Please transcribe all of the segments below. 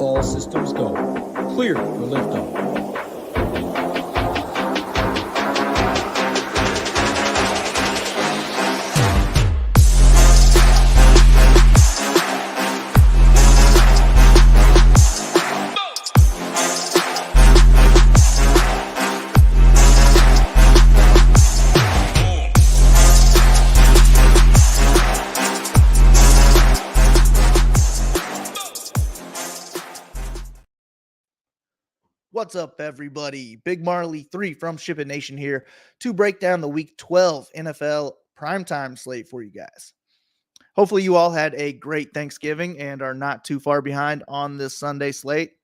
All systems go. Clear for liftoff. What's up, everybody? Big Marley 3 from SHIPIT Nation here to break down the Week 12 NFL Primetime Slate for you guys. Hopefully you all had a great Thanksgiving and are not too far behind on this Sunday slate.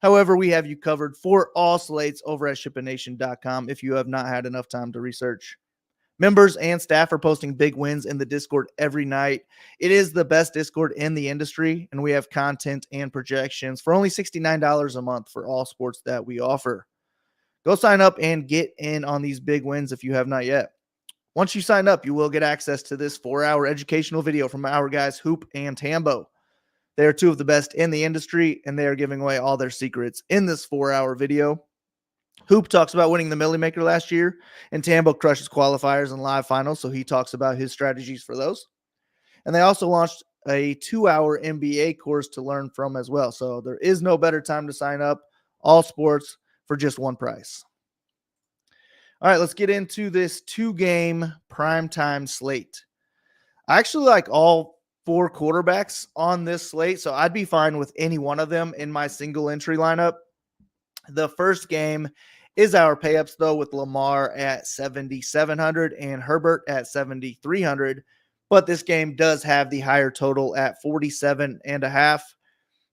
However, we have you covered for all slates over at ShipItNation.com if you have not had enough time to research. Members and staff are posting big wins in the Discord every night. It is the best Discord in the industry, and we have content and projections for only $69 a month for all sports that we offer. Go sign up and get in on these big wins if you have not yet. Once you sign up, you will get access to this 4-hour educational video from our guys Hoop and Tambo. They are two of the best in the industry, and they are giving away all their secrets in this 4-hour video. Hoop talks about winning the Millie Maker last year, and Tambo crushes qualifiers and live finals, so he talks about his strategies for those. And they also launched a 2-hour NBA course to learn from as well, so there is no better time to sign up. All sports for just one price. All right, let's get into this 2-game primetime slate. I actually like all 4 quarterbacks on this slate, so I'd be fine with any one of them in my single entry lineup. The first game is our payups, though, with Lamar at 7,700 and Herbert at 7,300. But this game does have the higher total at 47.5.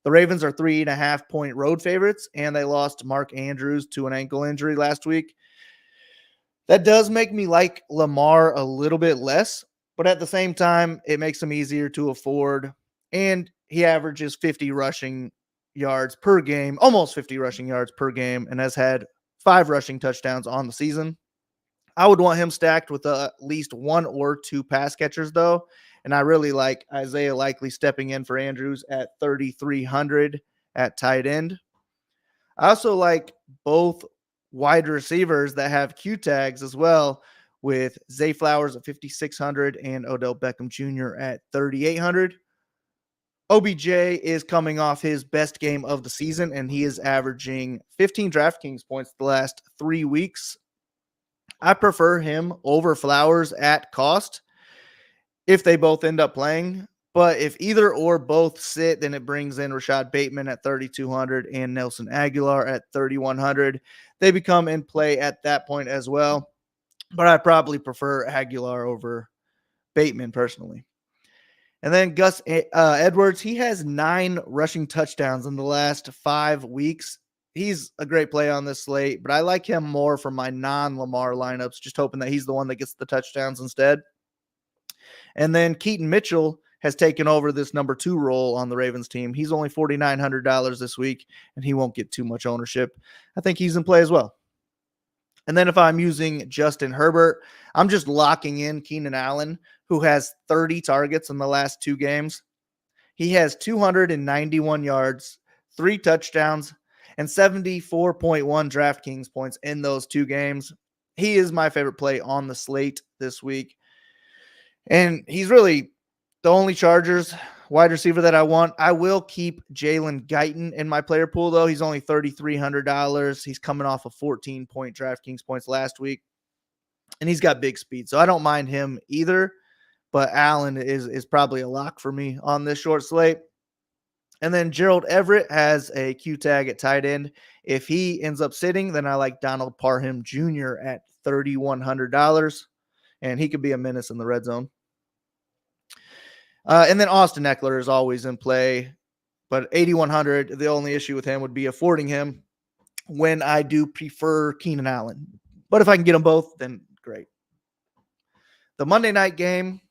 The Ravens are 3.5-point road favorites, and they lost Mark Andrews to an ankle injury last week. That does make me like Lamar a little bit less, but at the same time, it makes him easier to afford. And he averages 50 rushing yards per game, almost 50 rushing yards per game, and has had 5 rushing touchdowns on the season. I would want him stacked with at least 1 or 2 pass catchers, though, and I really like Isaiah Likely stepping in for Andrews at 3,300 at tight end. I also like both wide receivers that have Q tags as well, with Zay Flowers at 5,600 and Odell Beckham Jr. at 3,800. OBJ is coming off his best game of the season, and he is averaging 15 DraftKings points the last 3 weeks. I prefer him over Flowers at cost if they both end up playing. But if either or both sit, then it brings in Rashad Bateman at 3,200 and Nelson Aguilar at 3,100. They become in play at that point as well. But I probably prefer Aguilar over Bateman personally. And then Gus Edwards, he has 9 rushing touchdowns in the last 5 weeks. He's a great play on this slate, but I like him more for my non-Lamar lineups, just hoping that he's the one that gets the touchdowns instead. And then Keaton Mitchell has taken over this number 2 role on the Ravens team. He's only $4,900 this week, and he won't get too much ownership. I think he's in play as well. And then if I'm using Justin Herbert, I'm just locking in Keenan Allen, who has 30 targets in the last 2 games. He has 291 yards, 3 touchdowns, and 74.1 DraftKings points in those 2 games. He is my favorite play on the slate this week. And he's really the only Chargers wide receiver that I want. I will keep Jalen Guyton in my player pool, though. He's only $3,300. He's coming off a 14-point DraftKings points last week, and he's got big speed, so I don't mind him either. But Allen is probably a lock for me on this short slate. And then Gerald Everett has a Q tag at tight end. If he ends up sitting, then I like Donald Parham Jr. at $3,100, and he could be a menace in the red zone. And then Austin Eckler is always in play, but 8,100, the only issue with him would be affording him when I do prefer Keenan Allen. But if I can get them both, then great. The Monday night game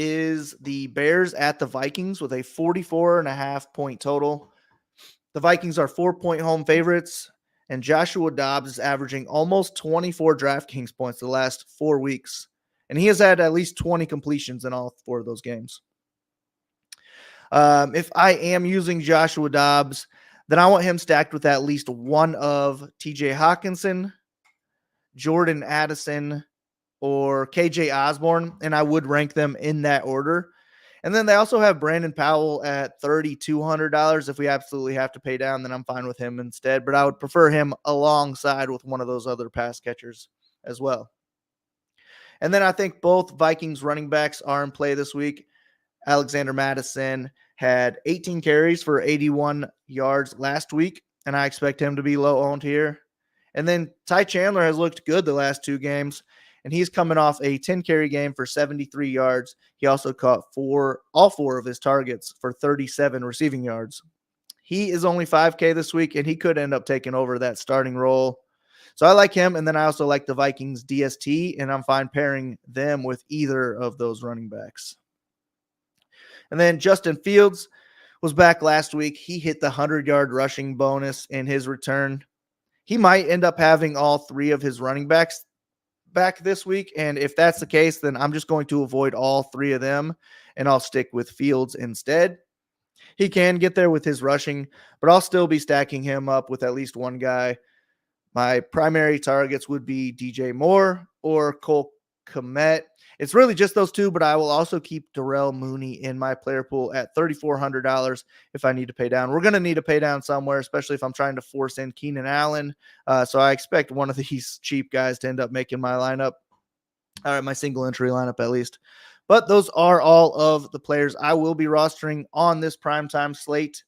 is the Bears at the Vikings with a 44.5-point total. The Vikings are 4-point home favorites, and Joshua Dobbs is averaging almost 24 DraftKings points the last 4 weeks. And he has had at least 20 completions in all 4 of those games. If I am using Joshua Dobbs, then I want him stacked with at least one of TJ Hawkinson, Jordan Addison, or KJ Osborne, and I would rank them in that order. And then they also have Brandon Powell at $3,200. If we absolutely have to pay down, then I'm fine with him instead. But I would prefer him alongside with one of those other pass catchers as well. And then I think both Vikings running backs are in play this week. Alexander Mattison had 18 carries for 81 yards last week, and I expect him to be low owned here. And then Ty Chandler has looked good the last two games, and he's coming off a 10-carry game for 73 yards. He also caught all four of his targets for 37 receiving yards. He is only 5K this week, and he could end up taking over that starting role. So I like him, and then I also like the Vikings DST, and I'm fine pairing them with either of those running backs. And then Justin Fields was back last week. He hit the 100-yard rushing bonus in his return. He might end up having all three of his running backs back this week, and if that's the case, then I'm just going to avoid all three of them, and I'll stick with Fields instead. He can get there with his rushing, but I'll still be stacking him up with at least one guy. My primary targets would be DJ Moore or Cole Kmet. It's really just those two, but I will also keep Darrell Mooney in my player pool at $3,400 if I need to pay down. We're going to need to pay down somewhere, especially if I'm trying to force in Keenan Allen. So I expect one of these cheap guys to end up making my lineup. All right, my single entry lineup at least. But those are all of the players I will be rostering on this primetime slate.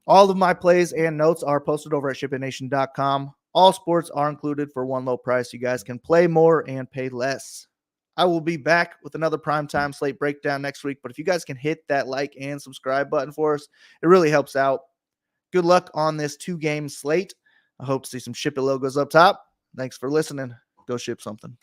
All of my plays and notes are posted over at SHIPITNation.com. All sports are included for one low price. You guys can play more and pay less. I will be back with another primetime slate breakdown next week. But if you guys can hit that like and subscribe button for us, it really helps out. Good luck on this 2-game slate. I hope to see some Ship It logos up top. Thanks for listening. Go ship something.